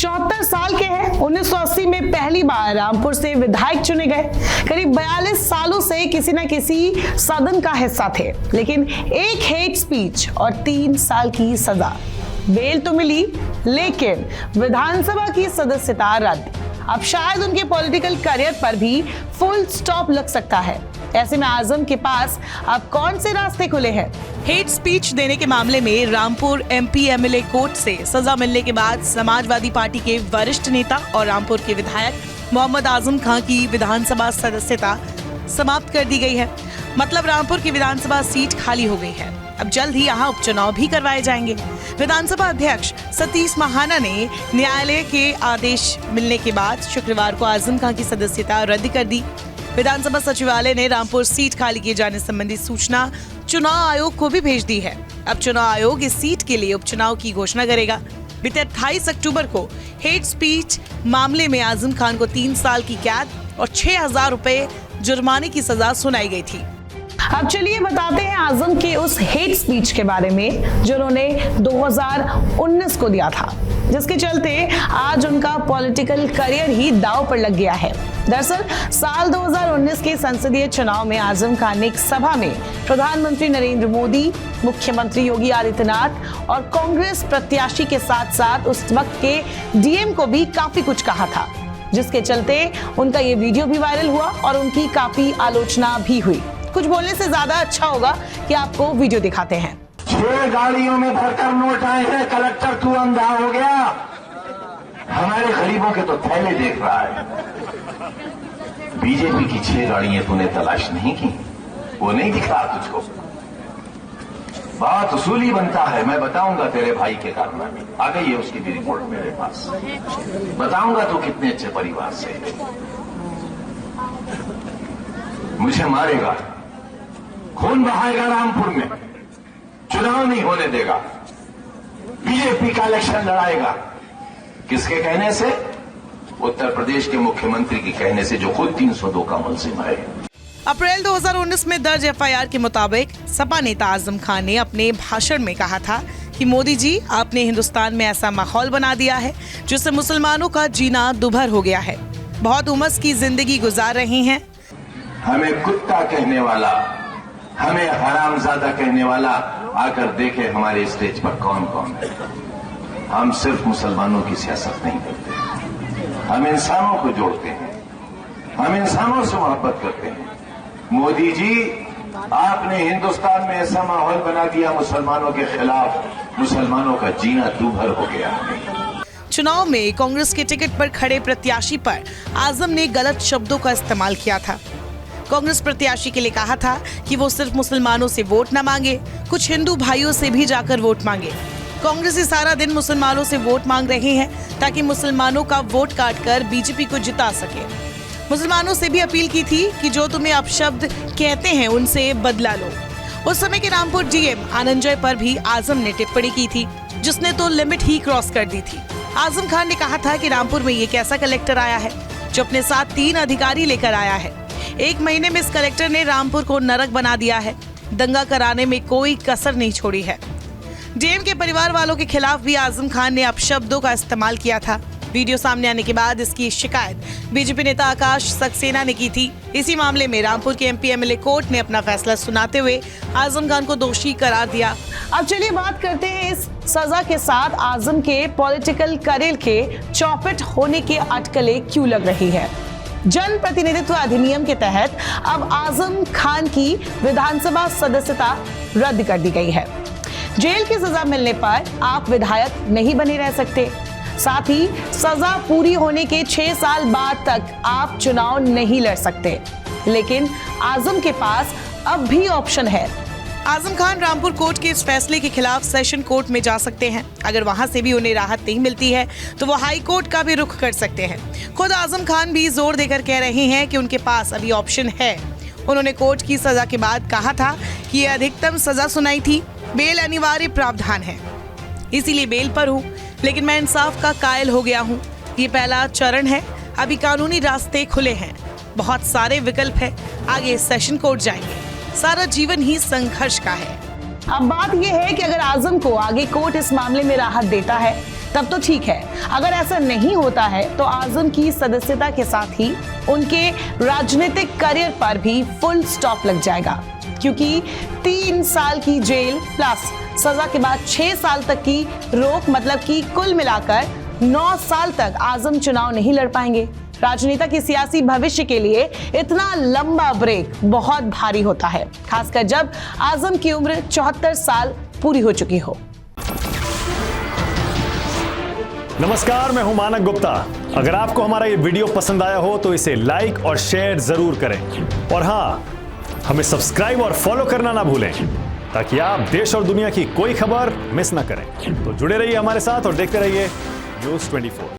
74 साल के हैं। 1980 में पहली बार रामपुर से विधायक चुने गए। करीब 42 सालों से किसी न किसी सदन का हिस्सा थे, लेकिन एक हेट स्पीच और 3 साल की सजा। बेल तो मिली, लेकिन विधानसभा की सदस्यता रद्द। अब शायद उनके पॉलिटिकल करियर पर भी फुल स्टॉप लग सकता है। ऐसे में आजम के पास अब कौन से रास्ते खुले हैं? हेट स्पीच देने के मामले में रामपुर एमपी एमएलए कोर्ट से सजा मिलने के बाद समाजवादी पार्टी के वरिष्ठ नेता और रामपुर के विधायक मोहम्मद आजम खान की विधानसभा सदस्यता समाप्त कर दी गई है। मतलब रामपुर की विधानसभा सीट खाली हो गई है। अब जल्द ही यहाँ उपचुनाव भी करवाए जाएंगे। विधानसभा अध्यक्ष सतीश महाना ने न्यायालय के आदेश मिलने के बाद शुक्रवार को आजम खान की सदस्यता रद्द कर दी। विधानसभा सचिवालय ने रामपुर सीट खाली किए जाने संबंधी सूचना चुनाव आयोग को भी भेज दी है। अब चुनाव आयोग इस सीट के लिए उपचुनाव की घोषणा करेगा। बीते 28 अक्टूबर को हेट स्पीच मामले में आजम खान को 3 साल की कैद और 6,000 रुपए जुर्माने की सजा सुनाई गई थी। अब चलिए बताते हैं आजम के उस हेट स्पीच के बारे में जो उन्होंने 2019 को दिया था, जिसके चलते आज उनका पॉलिटिकल करियर ही दांव पर लग गया है। दरअसल साल 2019 के संसदीय चुनाव में आजम खान ने एक सभा में प्रधानमंत्री नरेंद्र मोदी, मुख्यमंत्री योगी आदित्यनाथ और कांग्रेस प्रत्याशी के साथ साथ उस वक्त के डीएम को भी काफी कुछ कहा था, जिसके चलते उनका ये वीडियो भी वायरल हुआ और उनकी काफी आलोचना भी हुई। कुछ बोलने से ज्यादा अच्छा होगा कि आपको वीडियो दिखाते हैं। 6 गाड़ियों में भरकर नोट आए हैं, कलेक्टर तू अंधा हो गया। हमारे गरीबों के तो थैले देख रहा है। बीजेपी की 6 गाड़ियां तूने तलाश नहीं की, वो नहीं दिख रहा तुझको। बहुत उसूली बनता है। मैं बताऊंगा तेरे भाई के कारनामे। आ गई है उसकी भी रिपोर्ट मेरे पास। बताऊंगा तू कितने अच्छे परिवार से। मुझे मारेगा, खून बहाएगा रामपुर में, चुनाव नहीं होने देगा, बीजेपी का इलेक्शन लड़ाएगा। किसके कहने से? उत्तर प्रदेश के मुख्यमंत्री के कहने से, जो खुद 302 का मुलजिम है। अप्रैल 2019 में दर्ज एफआईआर के मुताबिक सपा नेता आजम खान ने अपने भाषण में कहा था कि मोदी जी, आपने हिंदुस्तान में ऐसा माहौल बना दिया है जिससे मुसलमानों का जीना दुभर हो गया है। बहुत उमस की जिंदगी गुजार रहे हैं। हमें कुत्ता कहने वाला, हमें हरामजादा कहने वाला आकर देखे हमारे स्टेज पर कौन कौन है। हम सिर्फ मुसलमानों की सियासत नहीं करते, हम इंसानों को जोड़ते हैं, हम इंसानों से मोहब्बत करते हैं। मोदी जी, आपने हिंदुस्तान में ऐसा माहौल बना दिया मुसलमानों के खिलाफ, मुसलमानों का जीना दूभर हो गया। चुनाव में कांग्रेस के टिकट पर खड़े प्रत्याशी पर आजम ने गलत शब्दों का इस्तेमाल किया था। कांग्रेस प्रत्याशी के लिए कहा था कि वो सिर्फ मुसलमानों से वोट न मांगे, कुछ हिंदू भाइयों से भी जाकर वोट मांगे। कांग्रेसी सारा दिन मुसलमानों से वोट मांग रहे हैं ताकि मुसलमानों का वोट काटकर बीजेपी को जिता सके। मुसलमानों से भी अपील की थी कि जो तुम्हें अपशब्द कहते हैं उनसे बदला लो। उस समय के रामपुर डीएम आनंदजय पर भी आजम ने टिप्पणी की थी, जिसने तो लिमिट ही क्रॉस कर दी थी। आजम खान ने कहा था कि रामपुर में ये कैसा कलेक्टर आया है जो अपने साथ 3 अधिकारी लेकर आया है। 1 महीने में इस कलेक्टर ने रामपुर को नरक बना दिया है। दंगा कराने में कोई कसर नहीं छोड़ी है। डीएम के परिवार वालों के खिलाफ भी आजम खान ने अपशब्दों का इस्तेमाल किया था। वीडियो सामने आने के बाद इसकी शिकायत बीजेपी नेता आकाश सक्सेना ने की थी। इसी मामले में रामपुर के एमपी एमएलए कोर्ट ने अपना फैसला सुनाते हुए आजम खान को दोषी करार दिया। अब चलिए बात करते हैं इस सजा के साथ आजम के पॉलिटिकल करियर के चौपट होने की अटकलें क्यों लग रही है। जन प्रतिनिधित्व अधिनियम के तहत अब आजम खान की विधानसभा सदस्यता रद्द कर दी गई है। जेल की सजा मिलने पर आप विधायक नहीं बने रह सकते। साथ ही सजा पूरी होने के 6 साल बाद तक आप चुनाव नहीं लड़ सकते। लेकिन आजम के पास अब भी ऑप्शन है। आजम खान रामपुर कोर्ट के इस फैसले के खिलाफ सेशन कोर्ट में जा सकते हैं। अगर वहां से भी उन्हें राहत नहीं मिलती है तो वो हाई कोर्ट का भी रुख कर सकते हैं। खुद आजम खान भी जोर देकर कह रहे हैं कि उनके पास अभी ऑप्शन है। उन्होंने कोर्ट की सजा के बाद कहा था कि ये अधिकतम सजा सुनाई थी, बेल अनिवार्य प्रावधान है, इसीलिए बेल पर हूँ, लेकिन मैं इंसाफ का कायल हो गया हूँ। ये पहला चरण है, अभी कानूनी रास्ते खुले हैं, बहुत सारे विकल्प है, आगे सेशन कोर्ट जाएंगे। सारा जीवन ही संघर्ष का है। अब बात यह है कि अगर आजम को आगे कोर्ट इस मामले में राहत देता है तब तो ठीक है। अगर ऐसा नहीं होता है तो आजम की सदस्यता के साथ ही उनके राजनीतिक करियर पर भी फुल स्टॉप लग जाएगा, क्योंकि 3 साल की जेल प्लस सजा के बाद 6 साल तक की रोक, मतलब कि कुल मिलाकर 9 साल तक आजम चुनाव नहीं लड़ पाएंगे। राजनेता के सियासी भविष्य के लिए इतना लंबा ब्रेक बहुत भारी होता है, खासकर जब आजम की उम्र 74 साल पूरी हो चुकी हो। नमस्कार, मैं हूं मानक गुप्ता। अगर आपको हमारा ये वीडियो पसंद आया हो तो इसे लाइक और शेयर जरूर करें, और हाँ, हमें सब्सक्राइब और फॉलो करना ना भूलें ताकि आप देश और दुनिया की कोई खबर मिस ना करें। तो जुड़े रहिए हमारे साथ और देखते रहिए न्यूज़ 24।